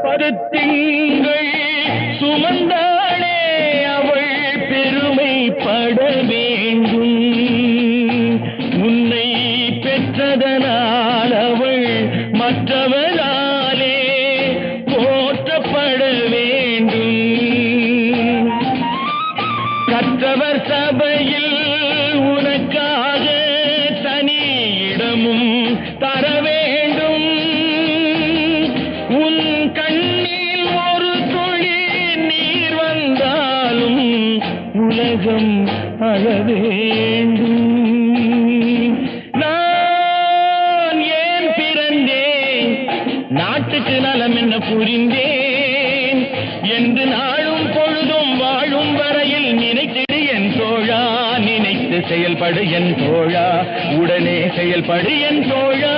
10 திங்கள் சுமந்தாளே அவள் பெருமைப்பட வேண்டும். உன்னை பெற்றதனால் அவள் மற்றவளாலே போற்றப்பட வேண்டும். கற்றவர் சபையில் உனக்காக தனி இடமும் தர வேண்டும். உன் கண்ணில் ஒரு துளி நீர் வந்தாலும் உலகம் அழ வேண்டும். நான் ஏன் பிறந்தேன், நாட்டுக்கு நலம் என்ன புரிந்தேன் என்று நாளும் பொழுதும் வாழும் வரையில் நினைத்திடு என் தோழா. நினைத்து செயல்படு என் தோழா, உடனே செயல்படு என் தோழா.